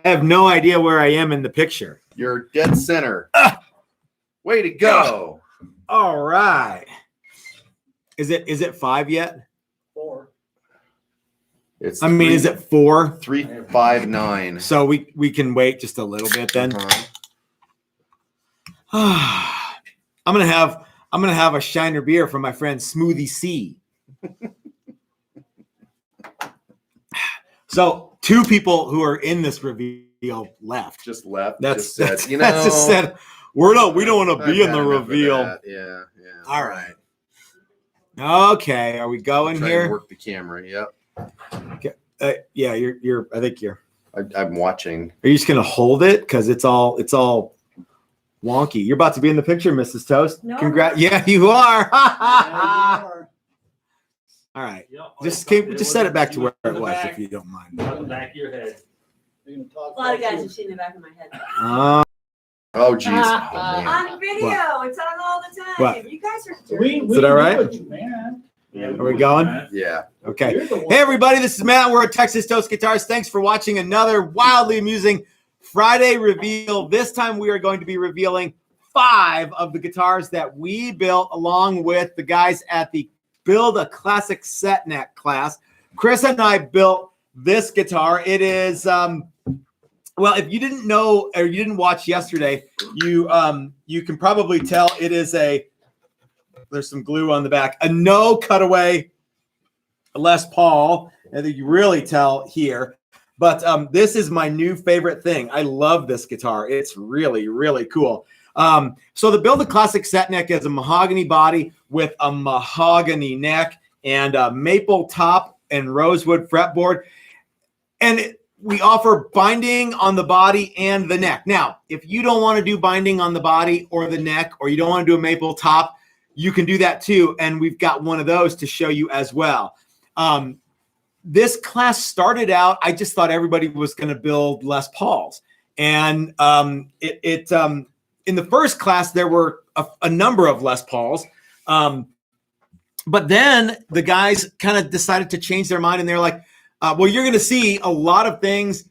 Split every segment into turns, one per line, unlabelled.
have no idea where I am in the picture.
You're dead center. Way to go.
All right. Is it 5 yet?
4.
It's
is it 4?
3, 5, 9.
So we can wait just a little bit then. I'm gonna have a Shiner beer from my friend Smoothie C. So 2 people who are in this reveal left.
Just left.
That's
just said,
just said we don't want to be in the reveal.
Yeah.
All right. Okay, are we going
Try
here?
and work the camera. Yep.
Okay. Yeah, you're. I think you're.
I'm watching.
Are you just gonna hold it because it's all wonky? You're about to be in the picture, Mrs. Toast.
No.
Congrats! Yeah, you are.
Yeah, you are.
All right.
Yep.
Just set it back to where it was, if you don't mind.
On the back of your head.
A lot of guys have seen the back of my head.
Oh, geez.
On video, it's on all the time.
What?
You guys are.
Is it all right?
Yeah,
Are we going?
Yeah.
Okay. Hey, everybody, this is Matt. We're at Texas Toast Guitars. Thanks for watching another wildly amusing Friday reveal. This time we are going to be revealing 5 of the guitars that we built along with the guys at the Build a Classic Set Neck class. Chris and I built this guitar. It is, well, if you didn't know or you didn't watch yesterday, you can probably tell it is there's some glue on the back, a no cutaway Les Paul. I think you really tell here. But this is my new favorite thing. I love this guitar. It's really, really cool. So the Build a Classic Set Neck is a mahogany body with a mahogany neck and a maple top and rosewood fretboard. And we offer binding on the body and the neck. Now, if you don't want to do binding on the body or the neck, or you don't want to do a maple top, you can do that too. And we've got one of those to show you as well. This class started out, I just thought everybody was going to build Les Pauls. And in the first class, there were a number of Les Pauls. But then the guys kind of decided to change their mind, and they're like, well, you're going to see a lot of things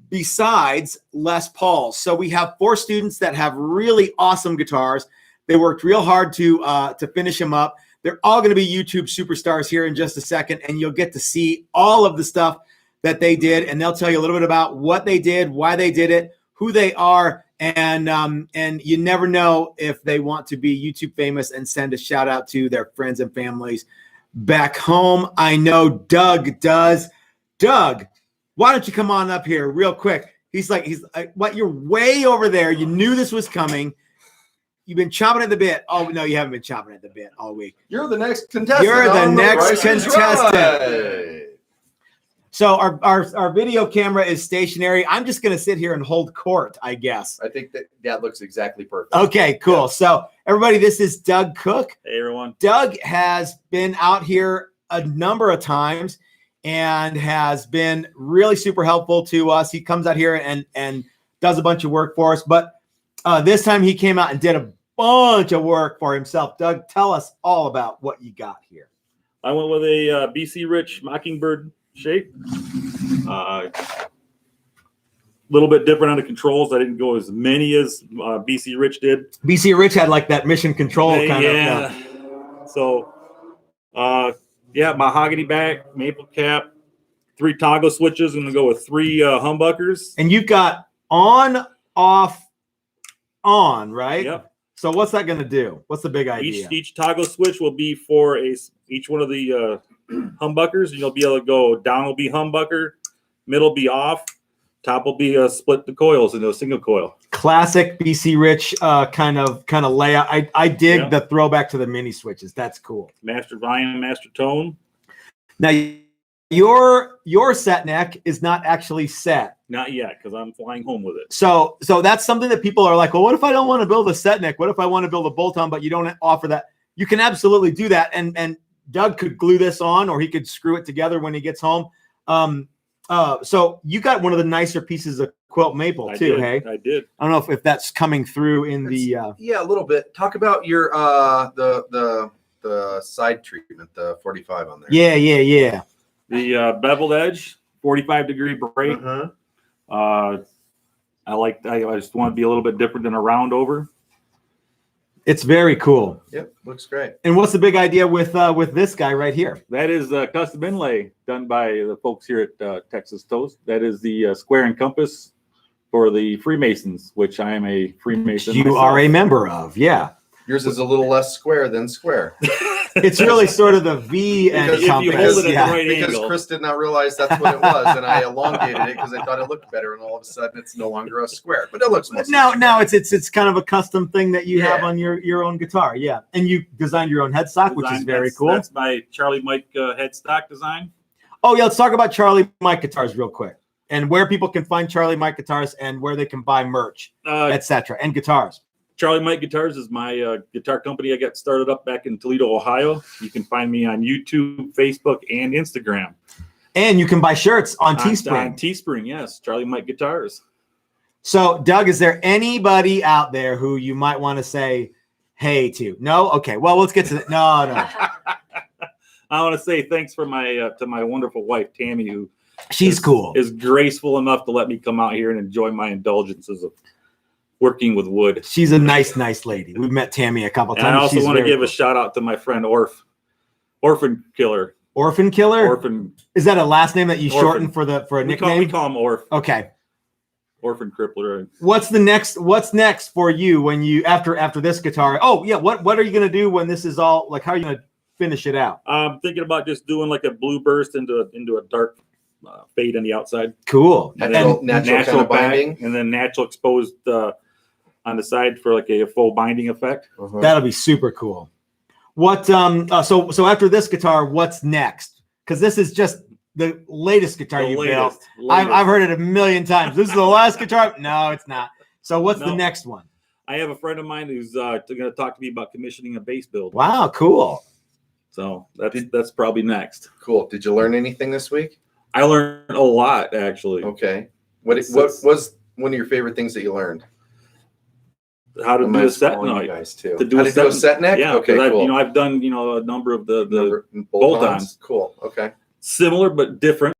besides Les Pauls. So we have 4 students that have really awesome guitars. They worked real hard to finish them up. They're all going to be YouTube superstars here in just a second, and you'll get to see all of the stuff that they did, and they'll tell you a little bit about what they did, why they did it, who they are, and you never know if they want to be YouTube famous and send a shout out to their friends and families back home. I know Doug does. Doug, why don't you come on up here real quick? He's like, what? You're way over there. You knew this was coming. You've been chomping at the bit. Oh, no, you haven't been chomping at the bit all week.
You're the next contestant.
You're the next contestant.
Right.
So our video camera is stationary. I'm just going to sit here and hold court, I guess.
I think that looks exactly perfect.
Okay, cool. Yeah. So everybody, this is Doug Cook.
Hey, everyone.
Doug has been out here a number of times and has been really super helpful to us. He comes out here and does a bunch of work for us. But this time he came out and did a bunch of work for himself. Doug, tell us all about what you got here.
I went with a BC Rich Mockingbird shape. Little bit different on the controls. I didn't go as many as BC Rich did.
BC Rich had like that mission control kind of. Yeah.
So, mahogany back, maple cap, 3 toggle switches. I'm going to go with 3 humbuckers.
And you've got on, off, on, right?
Yep.
So what's that going to do? What's the big idea?
Each toggle switch will be for each one of the humbuckers. You'll be able to go down will be humbucker, middle will be off, top will be split the coils into a single coil. Classic
BC Rich kind of layout. I dig the throwback to the mini switches. That's cool.
Master volume, master tone.
Now your set neck is not actually set.
Not yet, because I'm flying home with it.
So that's something that people are like, well, what if I don't want to build a set neck? What if I want to build a bolt-on, but you don't offer that? You can absolutely do that. And Doug could glue this on, or he could screw it together when he gets home. So you got one of the nicer pieces of quilt maple too, hey?
I did.
I don't know if that's coming through in the
yeah, a little bit. Talk about your the side treatment, the 45 on there.
Yeah.
The beveled edge, 45-degree break. I just want to be a little bit different than a round over.
It's very cool.
Yep, looks great.
And what's the big idea with this guy right here?
That is a custom inlay done by the folks here at Texas Toast. That is the square and compass for the Freemasons, which I am a Freemason.
You
myself.
are a member of, yeah.
Yours is a little less square than square.
It's really sort of the V and
Because
if you
compass.
hold it at
Yeah.
the right
Because
angle.
Chris did not realize that's what it was, and I elongated it because I thought it looked better, and all of a sudden it's no longer a square, but it looks mostly
Now it's kind of a custom thing that you have
Yeah.
on your own guitar, yeah. And you designed your own headstock, which is very cool.
That's my Charlie Mike headstock design.
Oh yeah, let's talk about Charlie Mike guitars real quick, and where people can find Charlie Mike guitars and where they can buy merch, etc. And guitars.
Charlie Mike Guitars is my guitar company. I got started up back in Toledo, Ohio. You can find me on YouTube, Facebook, and Instagram.
And you can buy shirts on
On
Teespring.
Teespring, yes. Charlie Mike Guitars.
So, Doug, is there anybody out there who you might want to say hey to? No? Okay. Well, let's get to that. No.
I want to say thanks for my to my wonderful wife, Tammy, who
She's cool.
is graceful enough to let me come out here and enjoy my indulgences of working with wood.
She's a nice lady. We've met Tammy a couple
And
times.
I also
She's
want to
very
give a
cool.
shout out to my friend Orphan Killer.
Orphan Killer?
Orphan.
Is that a last name that you
Orphan.
shorten for a
We
nickname?
call him Orph.
Okay.
Orphan Crippler.
What's next for you when you after this guitar? Oh yeah, what are you gonna do when this is all like? How are you gonna finish it out?
I'm thinking about just doing like a blue burst into a dark fade on the outside.
Cool.
Natural kind of
back,
binding.
and then natural exposed on the side for like a full binding effect.
Uh-huh.
That'll be super cool. What so after this guitar, what's next? Because this is just the latest guitar you built. I've heard it a million times. This is the last guitar. No, it's not. So what's the next one?
I have a friend of mine who's going to talk to me about commissioning a bass build.
Wow, cool.
So that's probably next.
Cool. Did you learn anything this week?
I learned a lot actually.
Okay. What was one of your favorite things that you learned?
How to
I'm
do a
gonna
set
spoil you
neck.
guys too.
To do
How
a
to do a
set-
set neck?
Yeah,
Okay,
because
cool.
I've done a number of the
Bolt-ons?
bolt-ons.
Cool. Okay.
Similar but different.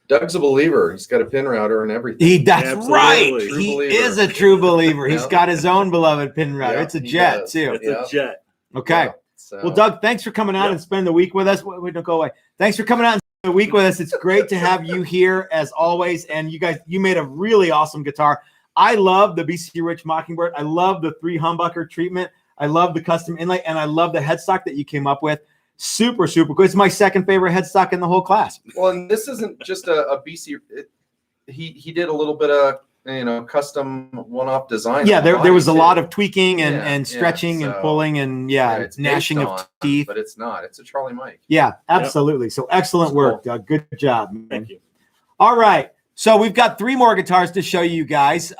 Doug's a believer. He's got a pin router and everything.
That's
Absolutely.
right.
True
He
believer.
is a true believer. He's
Yep.
got his own beloved pin router.
Yeah,
it's a
he
jet
does.
too.
It's
Yeah.
a jet.
Okay.
Yeah, so-
Well, Doug, thanks for coming out
Yep.
and spending the week with us. Wait, don't go away. Thanks for coming out and spending the week with us. It's great to have you here as always. And you made a really awesome guitar. I love the BC Rich Mockingbird. I love the 3 humbucker treatment. I love the custom inlay, and I love the headstock that you came up with. Super, super good. It's my second favorite headstock in the whole class.
Well, and this isn't just a BC. He did a little bit of custom one-off design.
Yeah,
on the
there was a
body,
lot
too.
of tweaking and,
Yeah,
and stretching and
so-
pulling and
it's
gnashing
based
of
on,
teeth.
but it's not. It's a Charlie Mike.
Yeah, absolutely. So excellent
That's
work,
cool.
Doug. Good job, man.
Thank you.
All right. So we've got 3 more guitars to show you guys.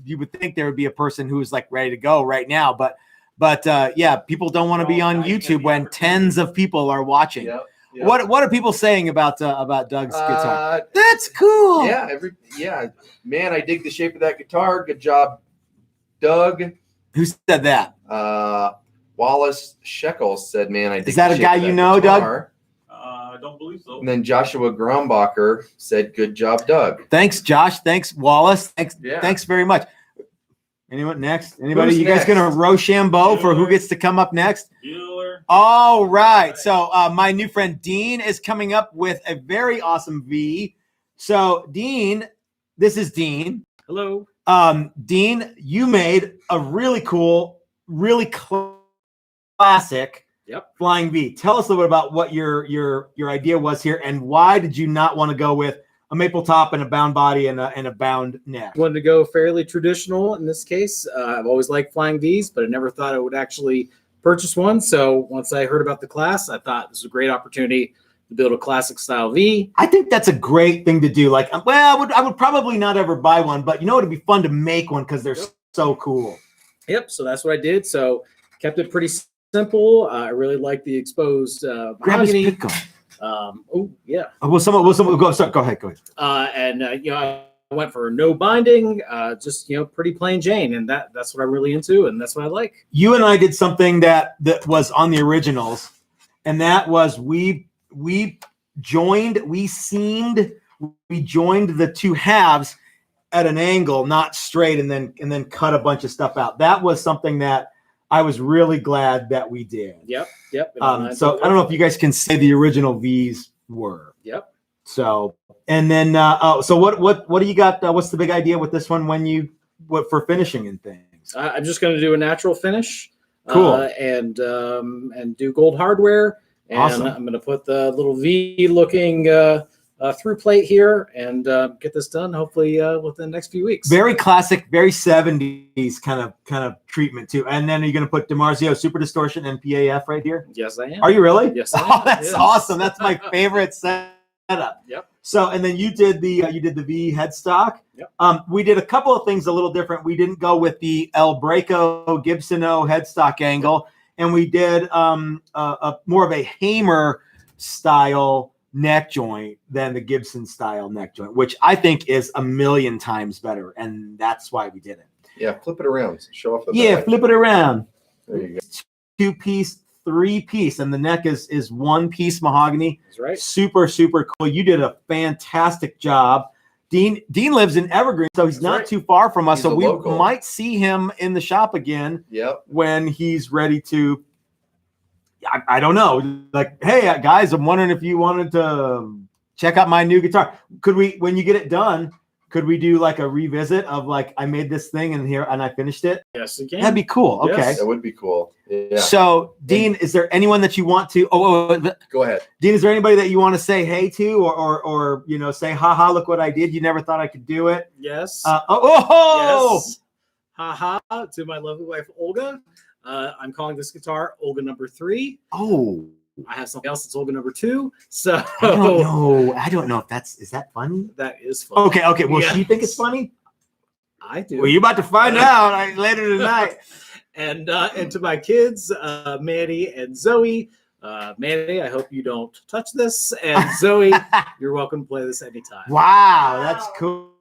You would think there would be a person who's like ready to go right now, but yeah, people don't want to be on YouTube when tens of people are watching.
Yep.
What are people saying about Doug's guitar?
Uh,
That's cool.
yeah, man, I dig the shape of that guitar. Good job, Doug.
Who said that?
Wallace Shekels said, "Man, I dig."
Is that
the
a
shape
guy
of
you
that
know, Doug?
guitar."
I don't believe so.
And then Joshua Grombacher said, "Good job, Doug."
Thanks, Josh. Thanks, Wallace. Thanks.
Yeah.
Thanks very much. Anyone next? Anybody?
Who's
you guys
next?
gonna Rochambeau for who
Bueller.
gets to come up next?
Bueller.
All right. So my new friend Dean is coming up with a very awesome V. So Dean, this is Dean.
Hello.
Dean, you made a really cool, really classic flying V. Tell us a little bit about what your idea was here, and why did you not want to go with a maple top and a bound body and a bound neck?
Wanted to go fairly traditional in this case. I've always liked flying Vs, but I never thought I would actually purchase one. So once I heard about the class, I thought this was a great opportunity to build a classic style V.
I think that's a great thing to do. Like, well, I would probably not ever buy one, but it'd be fun to make one because they're so cool.
Yep. So that's what I did. So kept it pretty simple. I really like the exposed
Grab his
mahogany.
pick going.
Oh yeah.
Will someone go? Sorry, go ahead.
I went for no binding, just pretty plain Jane, and that's what I'm really into, and that's what I like.
You and I did something that was on the originals, and that was we joined the 2 halves at an angle, not straight, and then cut a bunch of stuff out. That was something that I was really glad that we did.
Yep.
So I don't know if you guys can say the original V's were.
Yep.
So, and then, so what do you got? What's the big idea with this one for finishing and things?
I'm just going to do a natural finish.
Cool.
And do gold hardware. And
Awesome.
I'm going to put the little V looking through plate here and get this done hopefully within the next few weeks.
Very classic, very 70s kind of treatment too. And then are you going to put DiMarzio Super Distortion and PAF right here?
Yes, I am.
Are you really?
Yes, I am.
Oh, that's
Yes.
awesome. That's my favorite setup.
Yep.
So, and then you did the V headstock.
Yep.
We did a couple of things a little different. We didn't go with the El Breco Gibson-O headstock angle, and we did a more of a Hamer style neck joint than the Gibson style neck joint, which I think is a million times better, and that's why we did it.
Yeah, flip it around. Show off the back.
Flip it around.
There you go.
2-piece, 3-piece, and the neck is 1-piece mahogany.
That's right.
Super cool. You did a fantastic job. Dean lives in Evergreen, so he's
That's
not
right.
too far from us.
He's
So
a
we
local.
might see him in the shop again
Yep.
when he's ready to. I don't know. Like, hey guys, I'm wondering if you wanted to check out my new guitar. Could we, when you get it done, could we do like a revisit of like I made this thing and I finished it?
Yes, you can.
That'd be cool. Okay.
Yes.
That would be cool. Yeah.
So Dean, is there anyone that you want to?
Go ahead.
Dean, is there anybody that you want to say hey to, or say, haha, look what I did. You never thought I could do it.
Yes.
Yes.
Haha. To my lovely wife Olga. I'm calling this guitar Olga number 3.
Oh,
I have something else that's Olga number 2. So
I don't know. I don't know if is that funny?
that is fun.
Okay. Will she think it's
Yes.
funny?
I do.
Well, you're about to find out later tonight.
And to my kids, Manny and Zoe. Manny, I hope you don't touch this. And Zoe, you're welcome to play this anytime.
Wow, that's cool.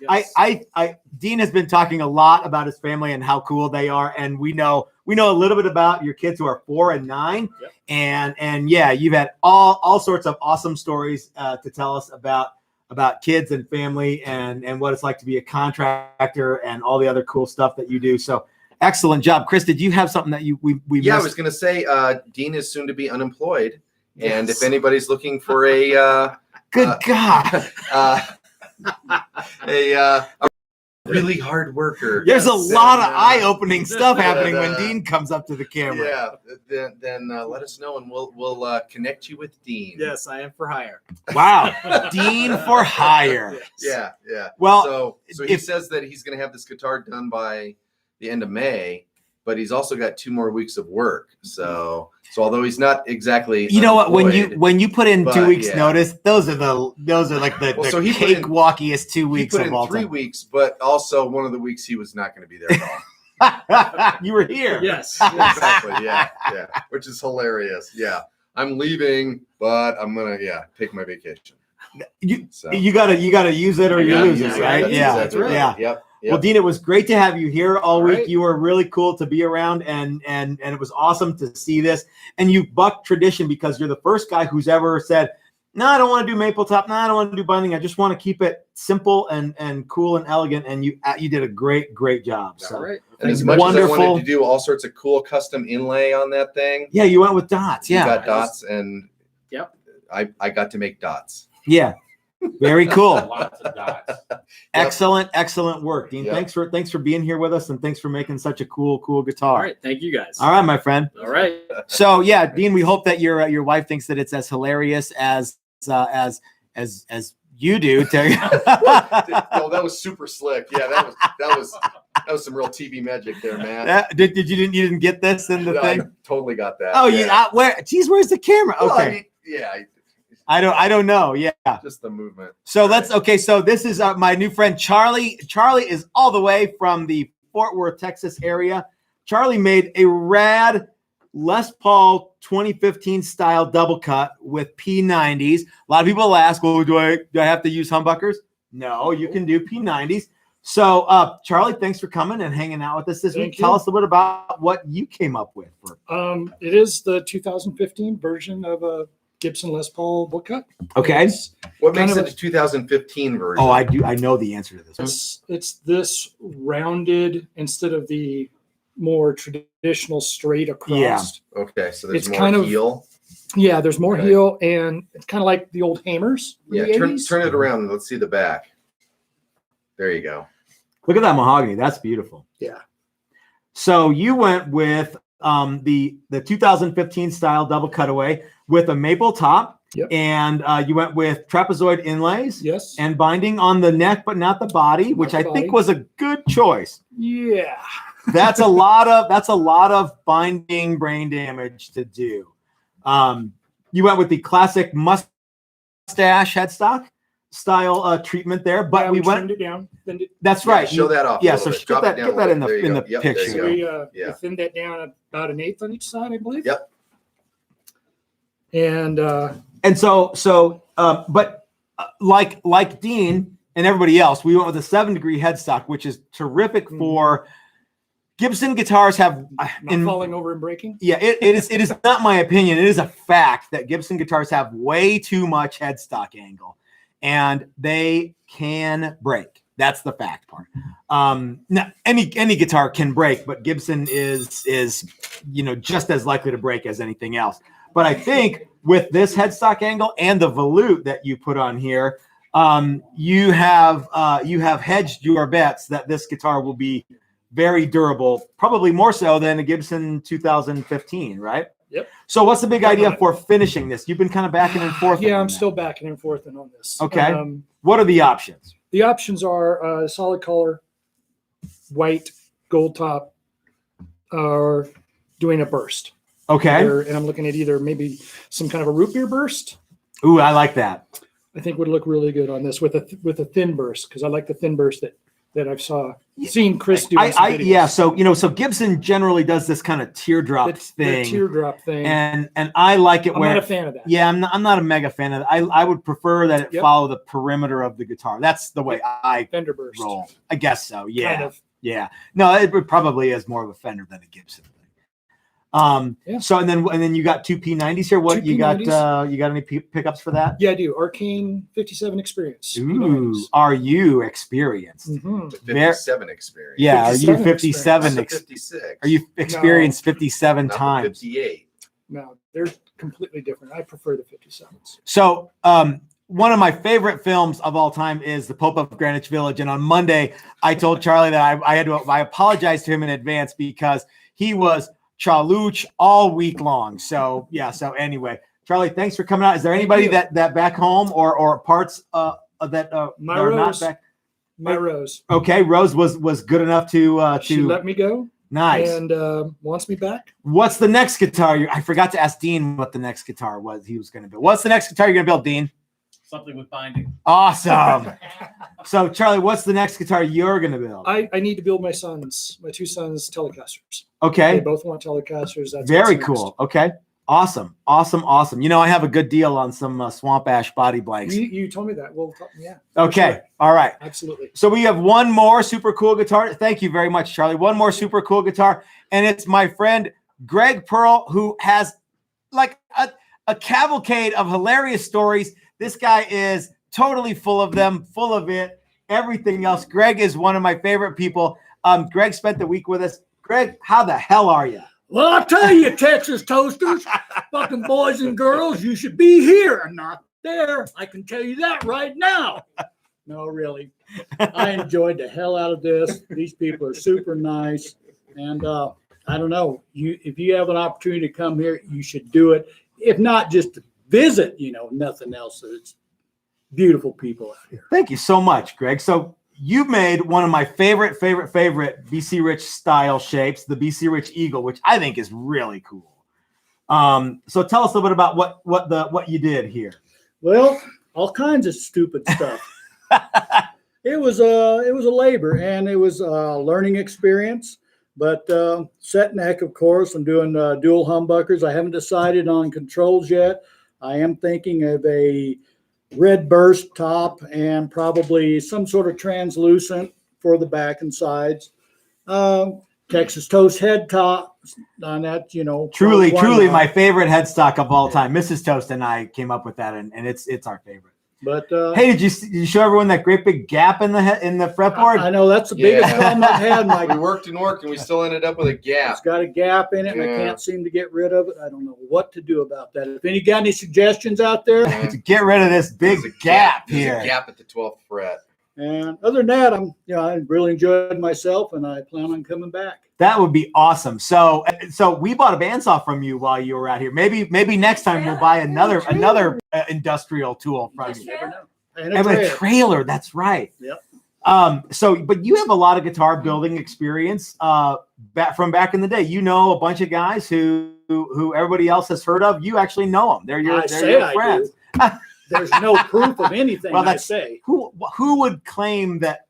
Yes.
I Dean has been talking a lot about his family and how cool they are, and we know a little bit about your kids who are 4 and 9,
Yep.
and yeah, you've had all sorts of awesome stories to tell us about kids and family and what it's like to be a contractor and all the other cool stuff that you do. So excellent job, Chris. Did you have something that we
Yeah, I
missed?
was going to say Dean is soon to be unemployed. And
Yes.
if anybody's looking for a
Good God.
a really hard worker.
There's a
Yes,
lot of
and,
eye-opening stuff happening when
and,
Dean comes up to the camera.
Yeah, then let us know and we'll connect you with Dean.
Yes, I am for hire.
Wow. Dean for hire.
Yeah.
Well,
so he
if-
says that he's going to have this guitar done by the end of May, but he's also got 2 more weeks of work. So although he's not exactly,
You know what?
unemployed,
When you put in 2
but,
weeks
yeah.
notice, those are like the,
Well, so
the
he put in-
cakewalkiest 2
he
weeks
put
of
in
all
3
time.
weeks, but also one of the weeks he was not going to be there at all.
You were here.
Yes.
Exactly. Yeah. Which is hilarious. Yeah. I'm leaving, but I'm gonna take my vacation.
You
So
you gotta use it or you
gotta
lose
use
it,
it.
right?
That's
Yeah.
exactly right.
Yeah.
Yep.
Well, Dean, it was great to have you here all week.
right.
You were really cool to be around, and it was awesome to see this. And you bucked tradition because you're the first guy who's ever said, "No, I don't want to do maple top. No, I don't want to do binding. I just want to keep it simple and cool and elegant." And you did a great job. So
All right.
And as
Thank
much
you.
as I
Wonderful.
wanted to do all sorts of cool custom inlay on that thing,
yeah, you went with dots.
you
Yeah,
got dots, and
Yep.
I got to make dots.
yeah, very cool.
Lots of dots.
Excellent work, Dean.
Yep.
Thanks for being here with us, and thanks for making such a cool guitar.
All right. Thank you guys.
All right, my friend.
All right.
So yeah, Dean, we hope that your wife thinks that it's as hilarious as you do.
Oh, that was super slick. Yeah, that was some real TV magic there, man.
You didn't get this in the
No,
thing?
I totally got that.
Oh,
yeah.
where's the camera?
Well,
Okay.
I mean, yeah,
I don't know. Yeah.
just the movement.
So so this is my new friend, Charlie. Charlie is all the way from the Fort Worth, Texas area. Charlie made a rad Les Paul 2015 style double cut with P90s. A lot of people ask, well, do I have to use humbuckers? No, you can do P90s. So Charlie, thanks for coming and hanging out with us this week.
Thank
Tell
you.
us a little bit about what you came up with.
It is the 2015 version of a Gibson Les Paul bookcut.
Okay.
What
Kind
makes
of
it a 2015 version?
Oh, I do. I know the answer to this.
It's this rounded instead of the more traditional straight across.
Yeah.
Okay, so there's
It's
more
kind of-
heel.
Yeah, there's more
Okay.
heel, and it's kind of like the old hammers. From
Yeah,
the
turn
80s.
it around and let's see the back. There you go.
Look at that mahogany. That's beautiful.
Yeah.
So you went with the 2015 style double cutaway with a maple top,
Yep.
and you went with trapezoid inlays
Yes.
and binding on the neck, but not the body, which
the
I think
body.
was a good choice.
Yeah.
That's a lot of binding brain damage to do. You went with the classic mustache headstock style treatment there, but
Yeah,
we
trimmed
went.
it down. Then
That's
Yeah,
right.
show that off. a
Yeah,
little
so
bit.
get
Drop
that-
it down
get
a
that in
little
the-
bit. There
in
you
the
go. Yep, there you
picture.
go.
we
Yeah.
thinned that down about an eighth on each side, I believe.
Yep.
And
And but like Dean and everybody else, we went with a 7-degree headstock, which is terrific for Gibson guitars. Have
not falling over and breaking.
yeah, it is not my opinion. It is a fact that Gibson guitars have way too much headstock angle, and they can break. That's the fact part. Now, any guitar can break, but Gibson is just as likely to break as anything else. But I think with this headstock angle and the volute that you put on here, you have hedged your bets that this guitar will be very durable, probably more so than a Gibson 2015, right?
Yep.
So what's the big idea for finishing this? You've been kind of backing and forth.
Yeah,
on
I'm
that.
still backing and forth on this.
Okay. What are the options?
The options are solid color, white, gold top, or doing a burst.
Okay.
And I'm looking at either maybe some kind of a root beer burst.
Ooh, I like that.
I think would look really good on this with a thin burst, because I like the thin burst that I've seen Chris do.
Yeah. So Gibson generally does this kind of teardrop
the
thing,
teardrop thing.
and I like it
I'm
where
not a fan of that.
Yeah, I'm not a mega fan of it. I would prefer that it
Yep.
follow the perimeter of the guitar. That's the way I
Fender burst.
roll. I guess so. Yeah.
Kind of.
Yeah. No, it probably is more of a Fender than a Gibson thing.
Yeah.
So and then you got two P90s here. What
Two
you got?
P90s.
You got any pickups for that?
Yeah, I do. Arcane 57 Experience.
Ooh, are you experienced?
Mm-hmm.
The 57 experience.
Yeah, are you
57
57?
Not the 56.
Are you experienced 57
Not the
times?
58.
No, they're completely different. I prefer the 57s.
So, one of my favorite films of all time is The Pope of Greenwich Village. And on Monday, I told Charlie that I apologized to him in advance because he was chaluch all week long. So, yeah. So anyway, Charlie, thanks for coming out. Is there anybody
you.
that back home or parts that
My
are not
Rose.
back?
My Rose.
Okay, Rose was good enough to
She let me go
nice.
and wants me back.
What's the next guitar? I forgot to ask Dean what the next guitar was he was going to build. What's the next guitar you're going to build, Dean?
Something with binding.
Awesome. So, Charlie, what's the next guitar you're going to build?
I need to build my two sons Telecasters. They
Okay.
both want Telecasters. That's
Very
what's
cool. Okay. Awesome. You know, I have a good deal on some swamp ash body blanks.
next. You told me that. Well, yeah. for
Okay.
sure.
All right.
Absolutely.
So we have one more super cool guitar. Thank you very much, Charlie. One more super cool guitar. And it's my friend Greg Pearl, who has like a cavalcade of hilarious stories. This guy is totally full of them, full of it, everything else. Greg is one of my favorite people. Greg spent the week with us. Greg, how the hell are you?
Well, I tell you, Texas toasters, fucking boys and girls, you should be here and not there. I can tell you that right now. No, really. I enjoyed the hell out of this. These people are super nice. And I don't know, if you have an opportunity to come here, you should do it. If not, just to visit, nothing else. It's beautiful people out here.
Thank you so much, Greg. So you made one of my favorite BC Rich style shapes, the BC Rich Eagle, which I think is really cool. So tell us a little bit about what you did here.
Well, all kinds of stupid stuff. It was a labor and it was a learning experience. But set neck, of course, I'm doing dual humbuckers. I haven't decided on controls yet. I am thinking of a red burst top and probably some sort of translucent for the back and sides. Texas Toast head top on that,
Truly,
why
truly
not?
my favorite headstock of all time. Mrs. Toast and I came up with that, and it's our favorite.
But
Hey, did you show everyone that great big gap in the fretboard?
I know that's the biggest
Yeah.
problem I've had.
We
My
worked and worked, and we still ended up with a gap.
It's got a gap in it, and I
Yeah.
can't seem to get rid of it. I don't know what to do about that. If any got any suggestions out there,
To get rid of this big
There's a
gap
There's
here.
a gap at the 12th fret.
and other than that, I really enjoyed myself, and I plan on coming back.
That would be awesome. So we bought a bandsaw from you while you were out here. Maybe next time we'll buy another industrial tool from
Yes,
you.
sir.
And
And a
trailer.
trailer. That's right.
Yep.
But you have a lot of guitar building experience from back in the day. You know a bunch of guys who everybody else has heard of. You actually know them. They're your friends.
Do. There's no proof of anything
Well,
I say.
Who would claim that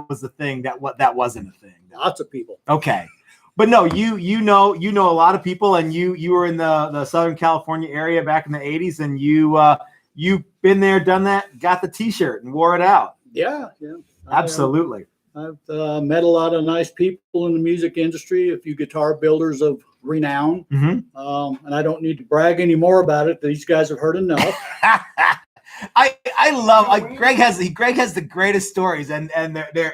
was the thing that wasn't a thing?
Lots of people.
Okay. But no, you know a lot of people, and you were in the Southern California area back in the 80s, and you've been there, done that, got the T-shirt and wore it out.
Yeah.
Absolutely.
I've met a lot of nice people in the music industry, a few guitar builders of renown.
Mm-hmm.
And I don't need to brag any more about it. These guys have heard enough.
I love Greg has the greatest stories, and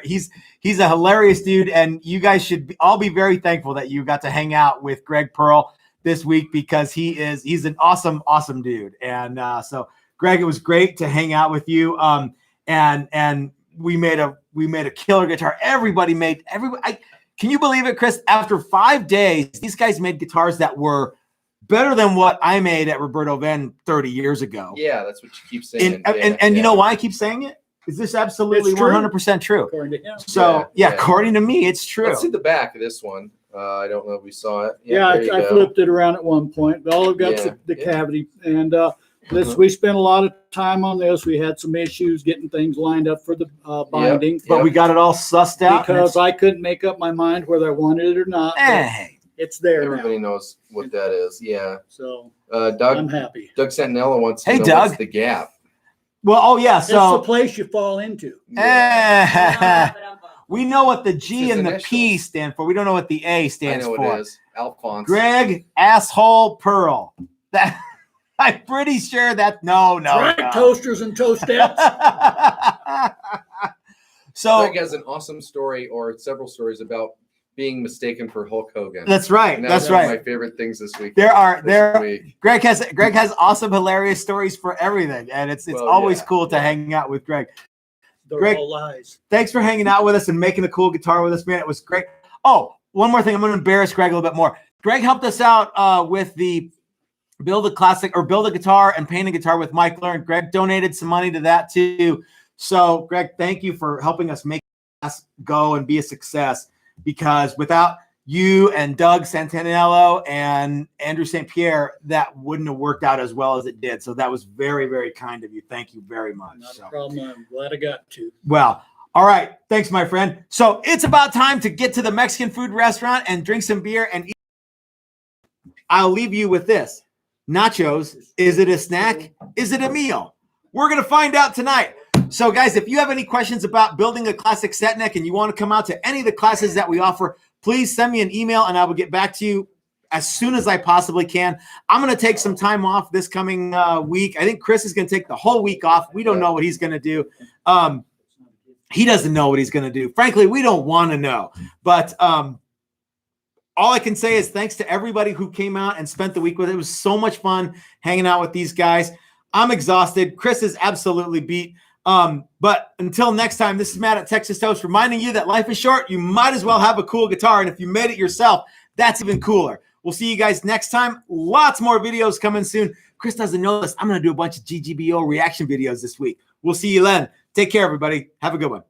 he's a hilarious dude, and you guys should all be very thankful that you got to hang out with Greg Pearl this week, because he's an awesome dude. And so Greg, it was great to hang out with you. And we made a killer guitar. Can you believe it, Chris? After 5 days, these guys made guitars that were better than what I made at Roberto Venn 30 years ago.
Yeah, that's what you keep saying.
And you know why I keep saying it? Is this absolutely
It's true.
100% true?
According to him.
So
Yeah.
according to me, it's true.
Let's see the back of this one. I don't know if we saw it.
Yeah,
there you
I
go.
flipped it around at one point, but all I've got
Yeah,
the
yeah.
cavity. And we spent a lot of time on this. We had some issues getting things lined up for the binding.
But we got it all sussed out.
Because I couldn't make up my mind whether I wanted it or not. but
Hey,
It's there
Everybody
now.
knows what that is. Yeah.
So
Doug
I'm happy.
Santinella wants to
Hey,
know
Doug.
what's the gap.
well, oh yeah.
It's the
So
place you fall into.
we know what the G
His
and the
initials.
P stand for. We don't know what the A
I
stands
know
for.
what it is. Alphonse.
Greg Asshole Pearl. That I'm pretty sure that no.
Right, toasters and toastettes.
So
Greg has an awesome story, or several stories, about being mistaken for Hulk Hogan.
that's right.
And that
That's
was one of
right.
my favorite things this week.
There.
week.
Greg has awesome, hilarious stories for everything, and it's
Well,
always
yeah,
cool to hang out with Greg.
They're
Greg-
all lies.
Thanks for hanging out with us and making a cool guitar with us, man. It was great. Oh, one more thing. I'm going to embarrass Greg a little bit more. Greg helped us out with the build a guitar and paint a guitar with Mike Learn. Greg donated some money to that too. So, Greg, thank you for helping us make us go and be a success, because without you and Doug Santinello and Andrew St. Pierre, that wouldn't have worked out as well as it did. So that was very, very kind of you. Thank you very much.
Not
So.
a problem. I'm glad I got to.
Well, all right. Thanks, my friend. So it's about time to get to the Mexican food restaurant and drink some beer and eat. I'll leave you with this. Nachos, is it a snack? Is it a meal? We're going to find out tonight. So, guys, if you have any questions about building a classic set neck and you want to come out to any of the classes that we offer, please send me an email and I will get back to you as soon as I possibly can. I'm going to take some time off this coming week. I think Chris is going to take the whole week off. We don't know what he's going to do. He doesn't know what he's going to do. Frankly, we don't want to know. But all I can say is thanks to everybody who came out and spent the week with it. It was so much fun hanging out with these guys. I'm exhausted. Chris is absolutely beat. But until next time, this is Matt at Texas Toast reminding you that life is short. You might as well have a cool guitar. And if you made it yourself, that's even cooler. We'll see you guys next time. Lots more videos coming soon. Chris doesn't know this. I'm going to do a bunch of GGBO reaction videos this week. We'll see you then. Take care, everybody. Have a good one.